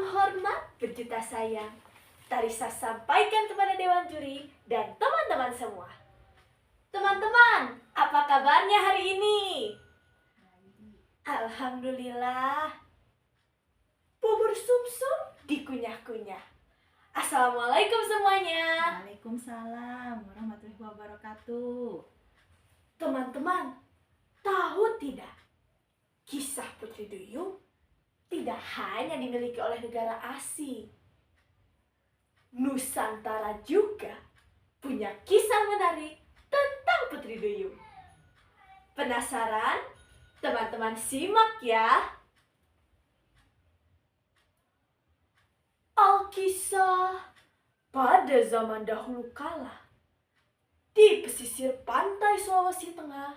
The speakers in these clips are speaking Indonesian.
Salam hormat berjuta sayang. Tarisa sampaikan kepada Dewan Juri dan teman-teman semua. Teman-teman, apa kabarnya hari ini? Alhamdulillah. Bubur sumsum dikunyah-kunyah. Assalamualaikum semuanya. Waalaikumsalam warahmatullahi wabarakatuh. Teman-teman, tahu tidak? Kisah Putri Duyung tidak hanya dimiliki oleh negara asing. Nusantara juga punya kisah menarik tentang Putri Duyung. Penasaran? Teman-teman simak ya. Alkisah pada zaman dahulu kala, di pesisir pantai Sulawesi Tengah,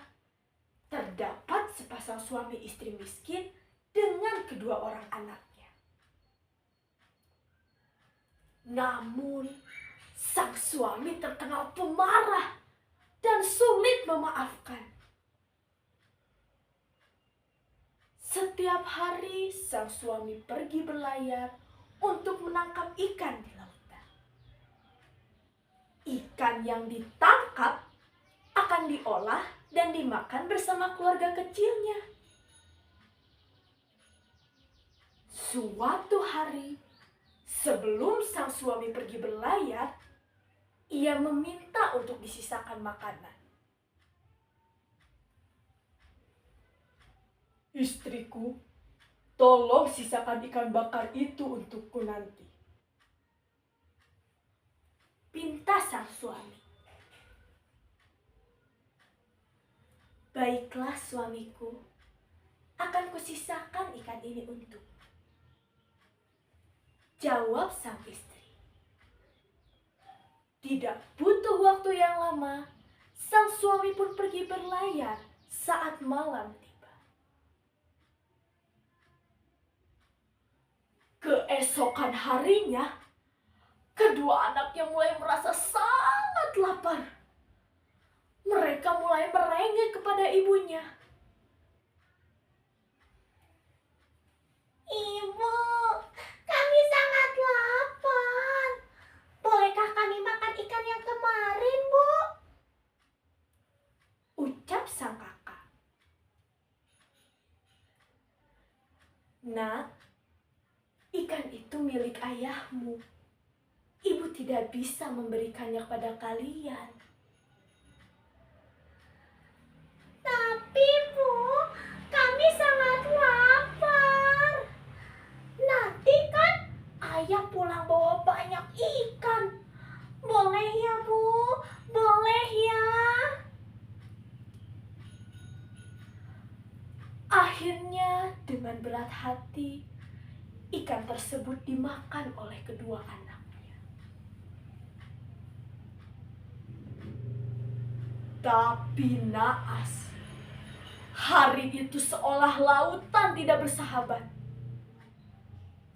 terdapat sepasang suami istri miskin dengan kedua orang anaknya. Namun, sang suami terkenal pemarah dan sulit memaafkan. Setiap hari, sang suami pergi berlayar untuk menangkap ikan di lautan. Ikan yang ditangkap akan diolah dan dimakan bersama keluarga kecilnya. Suatu hari, sebelum sang suami pergi berlayar, ia meminta untuk disisakan makanan. "Istriku, tolong sisakan ikan bakar itu untukku nanti," pinta sang suami. "Baiklah suamiku, akan kusisakan ikan ini untukmu," jawab sang istri. Tidak butuh waktu yang lama, sang suami pun pergi berlayar saat malam tiba. Keesokan harinya, kedua anaknya mulai merasa sangat lapar. Mereka mulai merengek kepada ibunya. "Ibu, kami sangat lapar. Bolehkah kami makan ikan yang kemarin, Bu?" ucap sang kakak. "Nak, ikan itu milik ayahmu. Ibu tidak bisa memberikannya kepada kalian." "Tapi Bu, kami sangat lapar. Nanti kan ayah pulang bawa banyak ikan. Boleh ya Bu? Boleh ya?" Akhirnya dengan berat hati, ikan tersebut dimakan oleh kedua anaknya. Tapi naas, hari itu seolah lautan tidak bersahabat.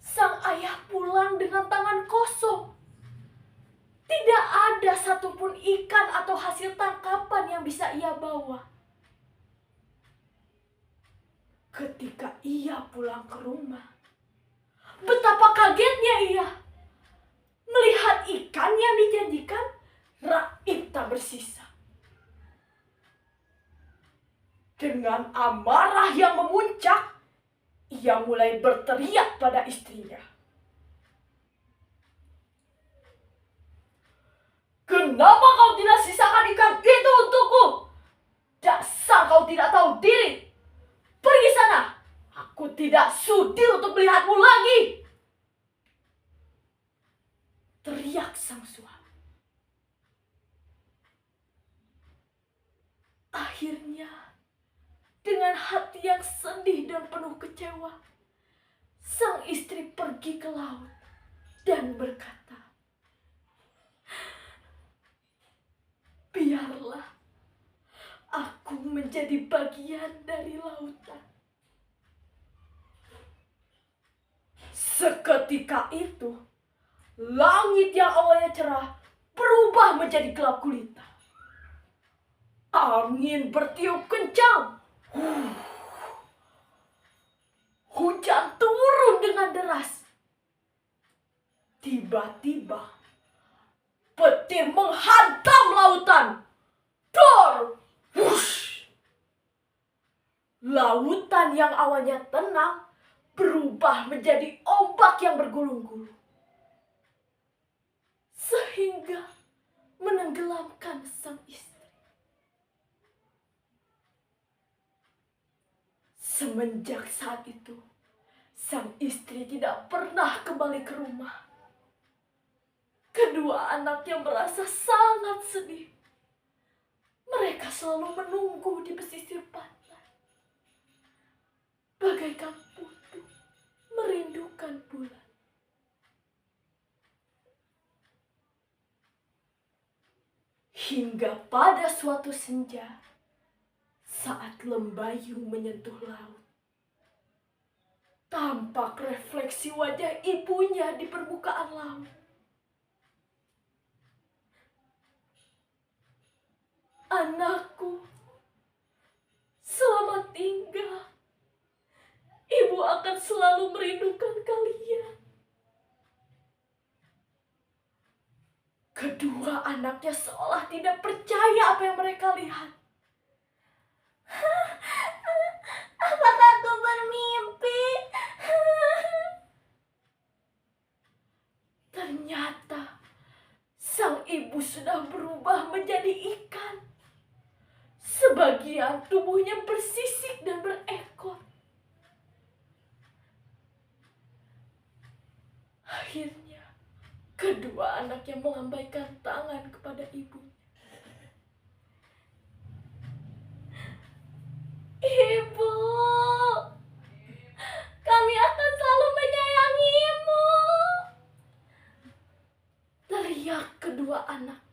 Sang ayah pulang dengan tangan kosong. Tidak ada satupun ikan atau hasil tangkapan yang bisa ia bawa. Ketika ia pulang ke rumah, betapa kagetnya ia melihat ikan yang dijanjikan raib tak bersisa. Dengan amarah yang memuncak, ia mulai berteriak pada istrinya. "Kenapa kau tidak sisakan ikan itu untukku? Dasar kau tidak tahu diri. Pergi sana, aku tidak sudi untuk melihatmu lagi," teriak sang suami. Akhirnya, dengan hati yang sedih dan penuh kecewa, sang istri pergi ke laut dan berkata, "Biarlah aku menjadi bagian dari lautan." Seketika itu, langit yang awalnya cerah berubah menjadi gelap gulita. Angin bertiup kencang. Hujan turun dengan deras. Tiba-tiba petir menghantam lautan. Dor! Wush! Lautan yang awalnya tenang berubah menjadi ombak yang bergulung-gulung, sehingga menenggelamkan sang istri. Semenjak saat itu, sang istri tidak pernah kembali ke rumah. Kedua anaknya merasa sangat sedih. Mereka selalu menunggu di pesisir pantai, bagaikan putu merindukan bulan. Hingga pada suatu senja, saat lembayung menyentuh laut, tampak refleksi wajah ibunya di permukaan laut. Anakku, selamat tinggal. Ibu akan selalu merindukan kalian. Kedua anaknya seolah tidak percaya apa yang mereka lihat. Apakah aku bermimpi? Ternyata sang ibu sudah berubah menjadi ikan. Sebagian tubuhnya bersisik dan berekor. Akhirnya, kedua anaknya melambaikan tangan kepada ibunya. Ibu, kami akan selalu menyayangimu, teriak kedua anaknya.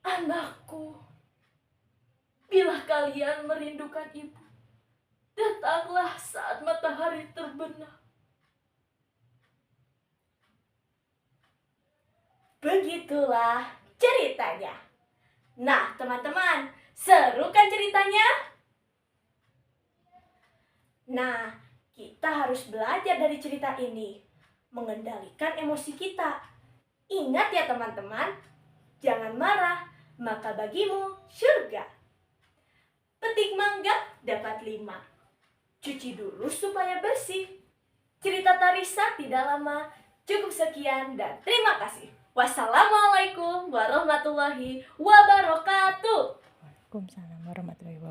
Anakku, bila kalian merindukan ibu, datanglah saat matahari terbenam. Begitulah ceritanya. Nah, teman-teman, seru kan ceritanya? Nah, kita harus belajar dari cerita ini, mengendalikan emosi kita. Ingat ya teman-teman, jangan marah, maka bagimu surga. Petik mangga dapat 5. Cuci dulu supaya bersih. Cerita Tarisa tidak lama. Cukup sekian dan terima kasih. Wassalamualaikum warahmatullahi wabarakatuh. Waalaikumsalam warahmatullahi wabarakatuh.